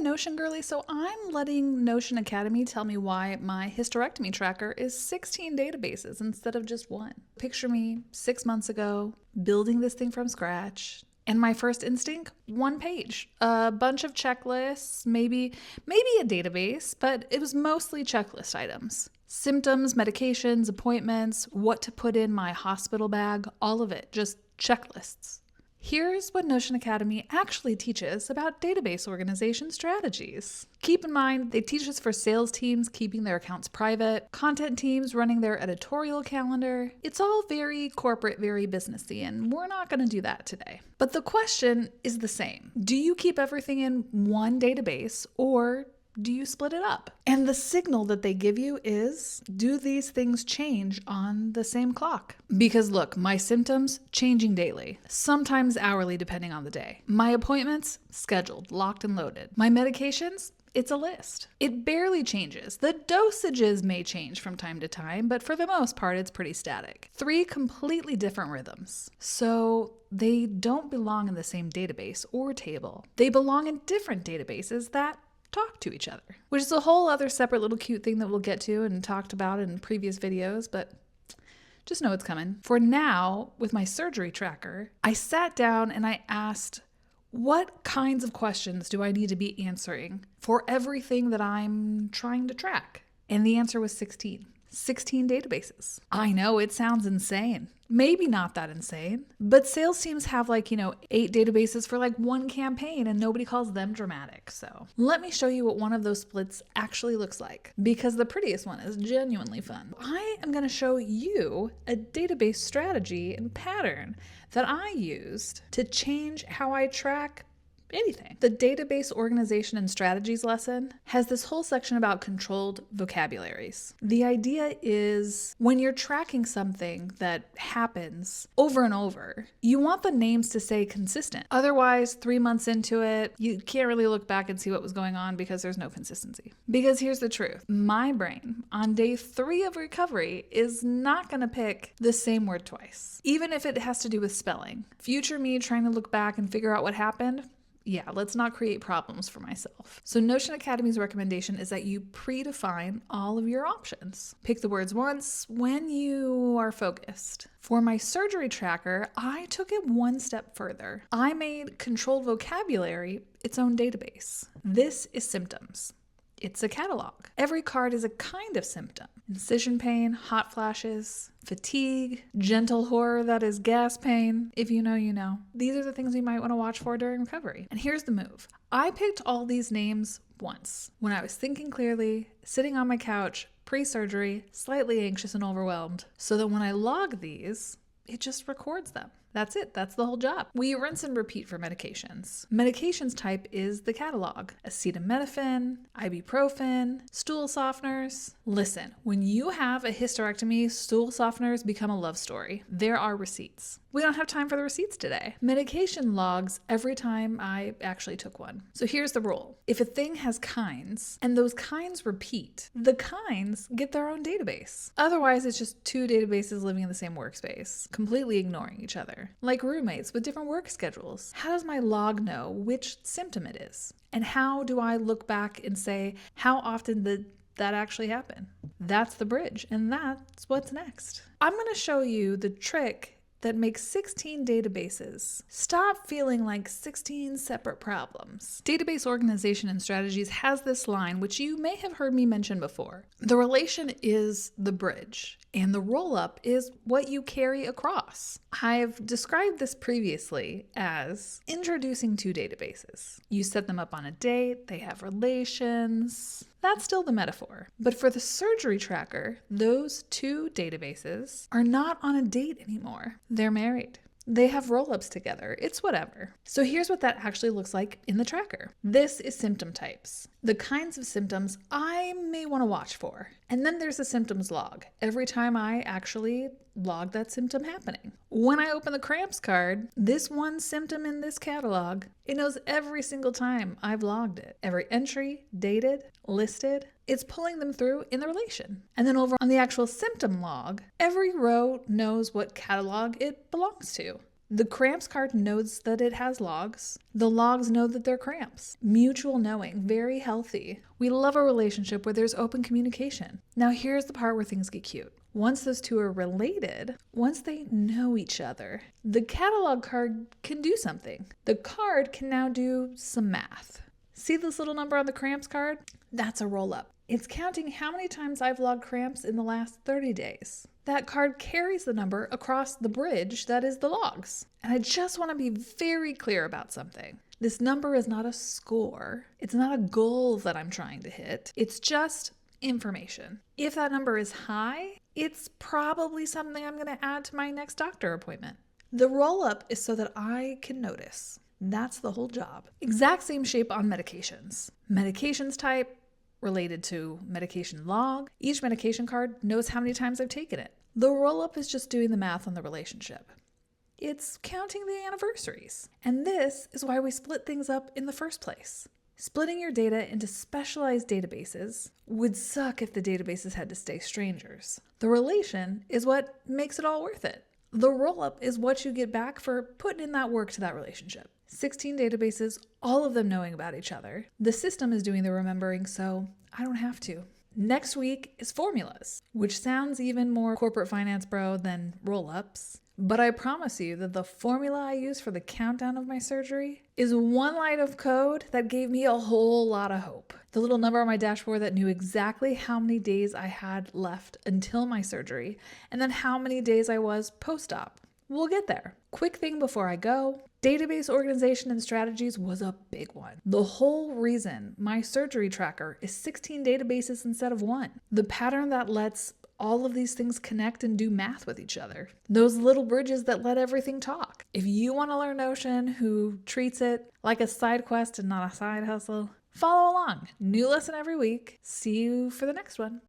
Notion girly, so I'm letting Notion Academy tell me why my hysterectomy tracker is 16 databases instead of just one. Picture me 6 months ago, building this thing from scratch, and my first instinct, one page, a bunch of checklists, maybe a database, but it was mostly checklist items. Symptoms, medications, appointments, what to put in my hospital bag, all of it, just checklists. Here's what Notion Academy actually teaches about database organization strategies. Keep in mind, they teach us for sales teams keeping their accounts private, content teams running their editorial calendar. It's all very corporate, very businessy, and we're not going to do that today. But the question is the same. Do you keep everything in one database, or do you split it up? And the signal that they give you is, do these things change on the same clock? Because look, my symptoms changing daily, sometimes hourly depending on the day. My appointments scheduled, locked and loaded. My medications, it's a list. It barely changes. The dosages may change from time to time, but for the most part, it's pretty static. 3 completely different rhythms. So they don't belong in the same database or table. They belong in different databases that talk to each other, which is a whole other separate little cute thing that we'll get to and talked about in previous videos, but just know it's coming. For now, with my surgery tracker, I sat down and I asked, what kinds of questions do I need to be answering for everything that I'm trying to track? And the answer was 16. 16 databases. I know it sounds insane. Maybe not that insane, but sales teams have 8 databases for one campaign and nobody calls them dramatic. So let me show you what one of those splits actually looks like, because the prettiest one is genuinely fun. I am going to show you a database strategy and pattern that I used to change how I track anything. The database organization and strategies lesson has this whole section about controlled vocabularies. The idea is when you're tracking something that happens over and over, you want the names to stay consistent. Otherwise, 3 months into it, you can't really look back and see what was going on because there's no consistency. Because here's the truth. My brain on day 3 of recovery is not going to pick the same word twice, even if it has to do with spelling. Future me trying to look back and figure out what happened, yeah, let's not create problems for myself. So Notion Academy's recommendation is that you predefine all of your options. Pick the words once when you are focused. For my surgery tracker, I took it one step further. I made controlled vocabulary its own database. This is symptoms. It's a catalog. Every card is a kind of symptom. Incision pain, hot flashes, fatigue, gentle horror, that is gas pain. If you know, you know. These are the things you might want to watch for during recovery. And here's the move. I picked all these names once when I was thinking clearly, sitting on my couch, pre-surgery, slightly anxious and overwhelmed, so that when I log these, it just records them. That's it. That's the whole job. We rinse and repeat for medications. Medications type is the catalog. Acetaminophen, ibuprofen, stool softeners. Listen, when you have a hysterectomy, stool softeners become a love story. There are receipts. We don't have time for the receipts today. Medication logs every time I actually took one. So here's the rule. If a thing has kinds and those kinds repeat, the kinds get their own database. Otherwise, it's just 2 databases living in the same workspace, completely ignoring each other. Like roommates with different work schedules. How does my log know which symptom it is? And how do I look back and say, how often did that actually happen? That's the bridge, and that's what's next. I'm going to show you the trick that makes 16 databases stop feeling like 16 separate problems. Database organization and strategies has this line, which you may have heard me mention before. The relation is the bridge, and the roll-up is what you carry across. I've described this previously as introducing 2 databases. You set them up on a date, they have relations. That's still the metaphor. But for the surgery tracker, those 2 databases are not on a date anymore. They're married. They have roll-ups together. It's whatever. So here's what that actually looks like in the tracker. This is symptom types. The kinds of symptoms I may want to watch for. And then there's a symptoms log. Every time I actually log that symptom happening. When I open the cramps card, this one symptom in this catalog, it knows every single time I've logged it. Every entry, dated, listed, it's pulling them through in the relation. And then over on the actual symptom log, every row knows what catalog it belongs to. The cramps card knows that it has logs. The logs know that they're cramps. Mutual knowing, very healthy. We love a relationship where there's open communication. Now here's the part where things get cute. Once those two are related, once they know each other, the catalog card can do something. The card can now do some math. See this little number on the cramps card? That's a roll-up. It's counting how many times I've logged cramps in the last 30 days. That card carries the number across the bridge that is the logs. And I just want to be very clear about something. This number is not a score. It's not a goal that I'm trying to hit. It's just information. If that number is high, it's probably something I'm going to add to my next doctor appointment. The roll-up is so that I can notice. That's the whole job. Exact same shape on medications. Medications type, related to medication log. Each medication card knows how many times I've taken it. The roll-up is just doing the math on the relationship. It's counting the anniversaries. And this is why we split things up in the first place. Splitting your data into specialized databases would suck if the databases had to stay strangers. The relation is what makes it all worth it. The roll-up is what you get back for putting in that work to that relationship. 16 databases, all of them knowing about each other. The system is doing the remembering, so I don't have to. Next week is formulas, which sounds even more corporate finance bro than roll-ups. But I promise you that the formula I use for the countdown of my surgery is one line of code that gave me a whole lot of hope. The little number on my dashboard that knew exactly how many days I had left until my surgery, and then how many days I was post-op. We'll get there. Quick thing before I go, database organization and strategies was a big one. The whole reason my surgery tracker is 16 databases instead of one. The pattern that lets all of these things connect and do math with each other. Those little bridges that let everything talk. If you want to learn Notion, who treats it like a side quest and not a side hustle, follow along. New lesson every week. See you for the next one.